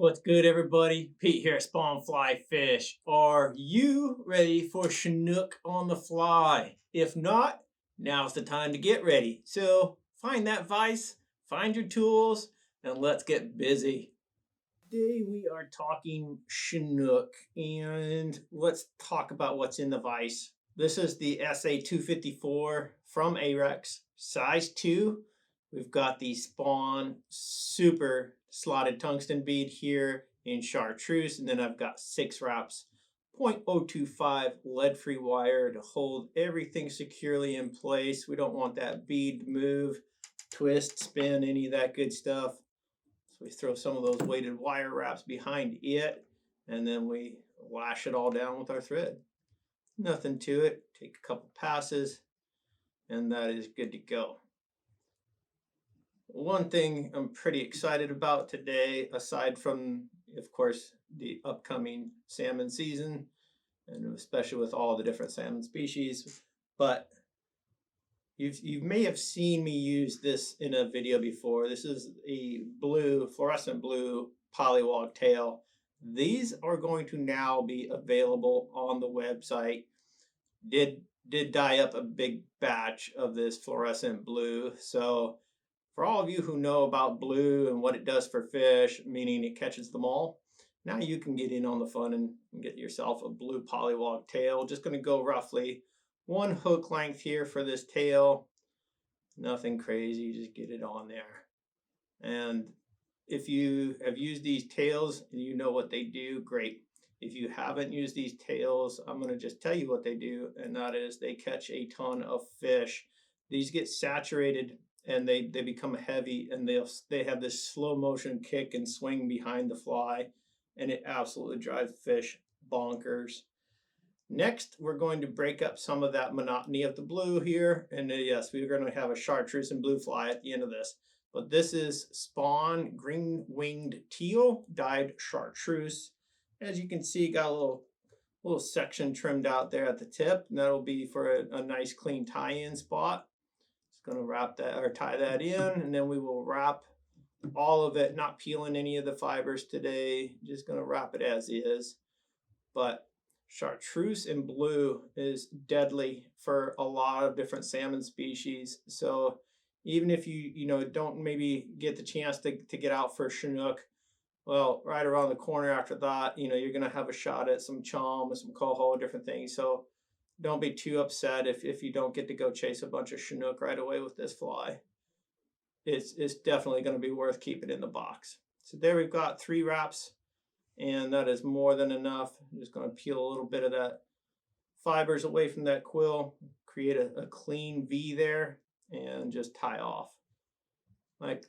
What's good, everybody? Pete here at Spawn Fly Fish. Are you ready for Chinook on the fly? If not, now's the time to get ready. So find that vise, find your tools, and let's get busy. Today we are talking Chinook, and let's talk about what's in the vise. This is the SA254 from Ahrex, size 2. We've got the Spawn super slotted tungsten bead here in Chartreuse, and then I've got 6 wraps, 0.025 lead-free wire to hold everything securely in place. We don't want that bead to move, twist, spin, any of that good stuff. So we throw some of those weighted wire wraps behind it, and then we lash it all down with our thread. Nothing to it. Take a couple passes, and that is good to go. One thing I'm pretty excited about today, aside from, of course, the upcoming salmon season, and especially with all the different salmon species, but you may have seen me use this in a video before. This is a blue, fluorescent blue Polliwog tail. These are going to now be available on the website. Did dye up a big batch of this fluorescent blue. So for all of you who know about blue and what it does for fish, meaning it catches them all, now you can get in on the fun and get yourself a blue Polliwog tail. Just going to go roughly 1 hook length here for this tail. Nothing crazy, just get it on there. And if you have used these tails and you know what they do, great. If you haven't used these tails, I'm going to just tell you what they do, and that is they catch a ton of fish. These get saturated and they become heavy, and they have this slow motion kick and swing behind the fly, and it absolutely drives fish bonkers. Next, we're going to break up some of that monotony of the blue here, and yes, we're going to have a chartreuse and blue fly at the end of this. But this is Spawn green-winged teal dyed chartreuse. As you can see, got a little section trimmed out there at the tip, and that'll be for a nice clean tie-in spot. Just going to wrap that or tie that in, and then we will wrap all of it, not peeling any of the fibers today, just going to wrap it as is. But chartreuse and blue is deadly for a lot of different salmon species. So even if you don't maybe get the chance to get out for Chinook, well, right around the corner after that, you're going to have a shot at some chum, some coho, different things. So don't be too upset if you don't get to go chase a bunch of Chinook right away with this fly. It's definitely going to be worth keeping in the box. So there we've got 3 wraps, and that is more than enough. I'm just going to peel a little bit of that fibers away from that quill, create a clean V there, and just tie off like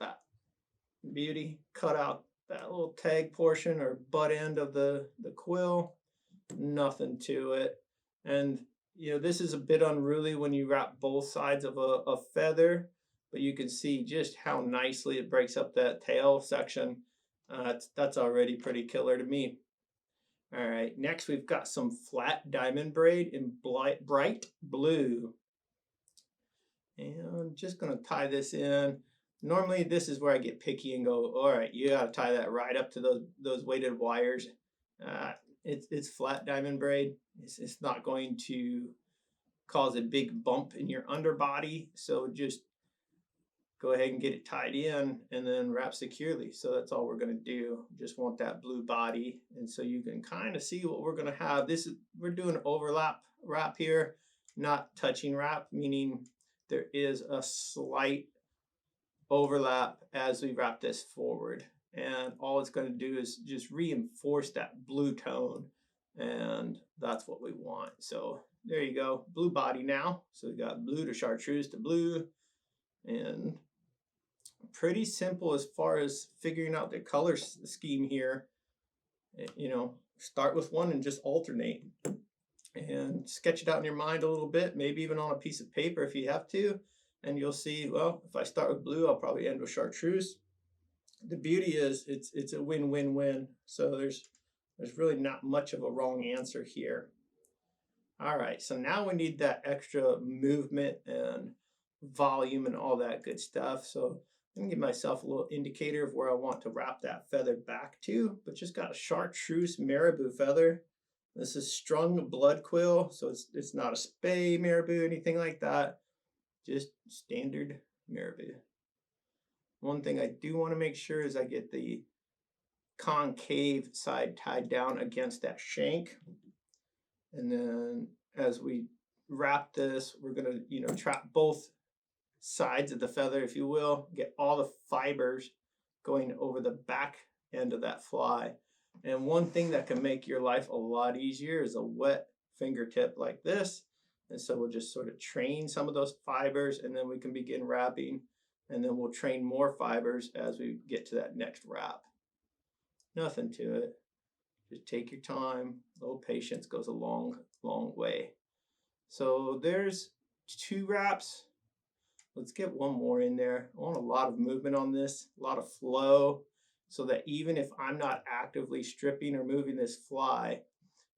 that. Beauty. Cut out that little tag portion or butt end of the quill. Nothing to it. And this is a bit unruly when you wrap both sides of a feather, but you can see just how nicely it breaks up that tail section. That's already pretty killer to me. All right, next we've got some flat diamond braid in bright blue. And I'm just going to tie this in. Normally this is where I get picky and go, all right, you got to tie that right up to those weighted wires. It's flat diamond braid. It's not going to cause a big bump in your underbody, so just go ahead and get it tied in and then wrap securely. So that's all we're going to do. Just want that blue body, and so you can kind of see what we're going to have. We're doing overlap wrap here, not touching wrap, meaning there is a slight overlap as we wrap this forward, and all it's going to do is just reinforce that blue tone, and that's what we want. So there you go, blue body now. So we got blue to chartreuse to blue, and pretty simple as far as figuring out the color scheme here. Start with one and just alternate and sketch it out in your mind a little bit, maybe even on a piece of paper if you have to, and you'll see, well, if I start with blue, I'll probably end with chartreuse. The beauty is it's a win-win-win, so there's really not much of a wrong answer here. All right, so now we need that extra movement and volume and all that good stuff. So I'm gonna give myself a little indicator of where I want to wrap that feather back to, but just got a Chartreuse Marabou feather. This is strung blood quill, so it's not a spay Marabou, anything like that. Just standard Marabou. One thing I do want to make sure is I get the concave side tied down against that shank. And then as we wrap this, we're gonna, trap both sides of the feather, if you will, get all the fibers going over the back end of that fly. And one thing that can make your life a lot easier is a wet fingertip like this. And so we'll just sort of train some of those fibers, and then we can begin wrapping, and then we'll train more fibers as we get to that next wrap. Nothing to it. Just take your time. A little patience goes a long, long way. So there's 2 wraps. Let's get one more in there. I want a lot of movement on this, a lot of flow, so that even if I'm not actively stripping or moving this fly,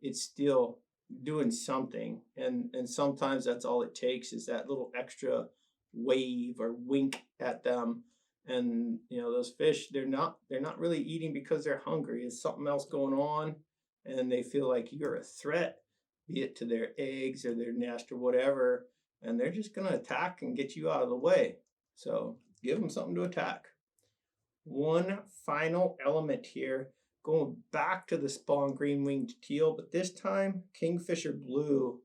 it's still doing something. And sometimes that's all it takes, is that little extra wave or wink at them. And those fish, they're not really eating because they're hungry. It's something else going on, and they feel like you're a threat, be it to their eggs or their nest or whatever, and they're just going to attack and get you out of the way. So give them something to attack. One final element here, going back to the spawn green-winged teal, but this time Kingfisher blue.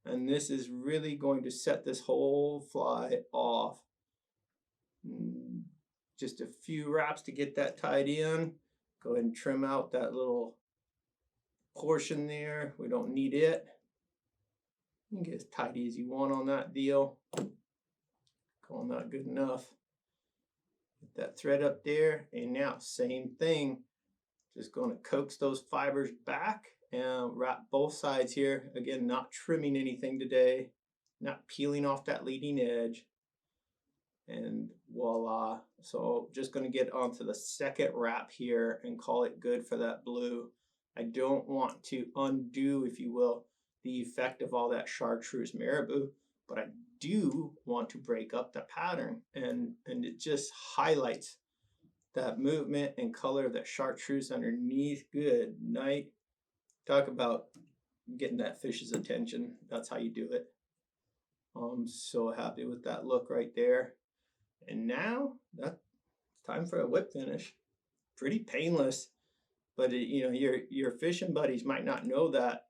And this is really going to set this whole fly off. Just a few wraps to get that tied in. Go ahead and trim out that little portion there. We don't need it. You can get as tidy as you want on that deal. Calling that good enough. Get that thread up there, and now same thing. Just going to coax those fibers back and wrap both sides here. Again, not trimming anything today, not peeling off that leading edge. And voila. So just going to get onto the second wrap here and call it good for that blue. I don't want to undo, if you will, the effect of all that Chartreuse Marabou, but I do want to break up the pattern, and it just highlights that movement and color of that Chartreuse underneath. Good night. Talk about getting that fish's attention. That's how you do it. I'm so happy with that look right there. And now that's time for a whip finish. Pretty painless, but your fishing buddies might not know that.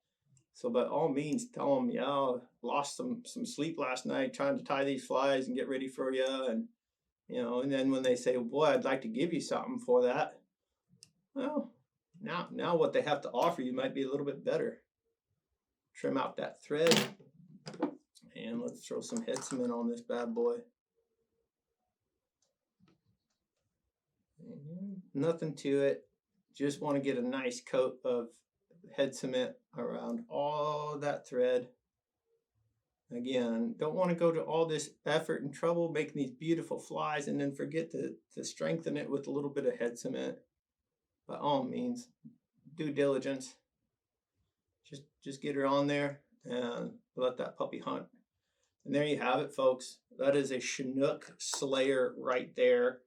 So by all means, tell them, yeah, I lost some sleep last night trying to tie these flies and get ready for you. And and then when they say, boy, I'd like to give you something for that, well, now what they have to offer you might be a little bit better. Trim out that thread, and let's throw some head cement on this bad boy. Nothing to it. Just want to get a nice coat of head cement around all that thread. Again, don't want to go to all this effort and trouble making these beautiful flies and then forget to strengthen it with a little bit of head cement. By all means, due diligence. Just get her on there and let that puppy hunt. And there you have it, folks. That is a Chinook Slayer right there.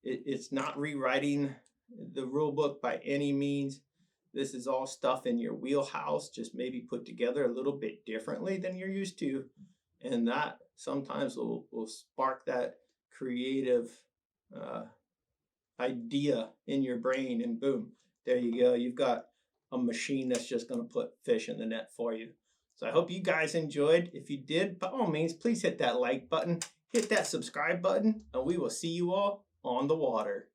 It's not rewriting the rule book by any means. This is all stuff in your wheelhouse, just maybe put together a little bit differently than you're used to. And that sometimes will spark that creative idea in your brain, and boom, there you go. You've got a machine that's just going to put fish in the net for you. So I hope you guys enjoyed. If you did, by all means, please hit that like button, hit that subscribe button, and we will see you all on the water.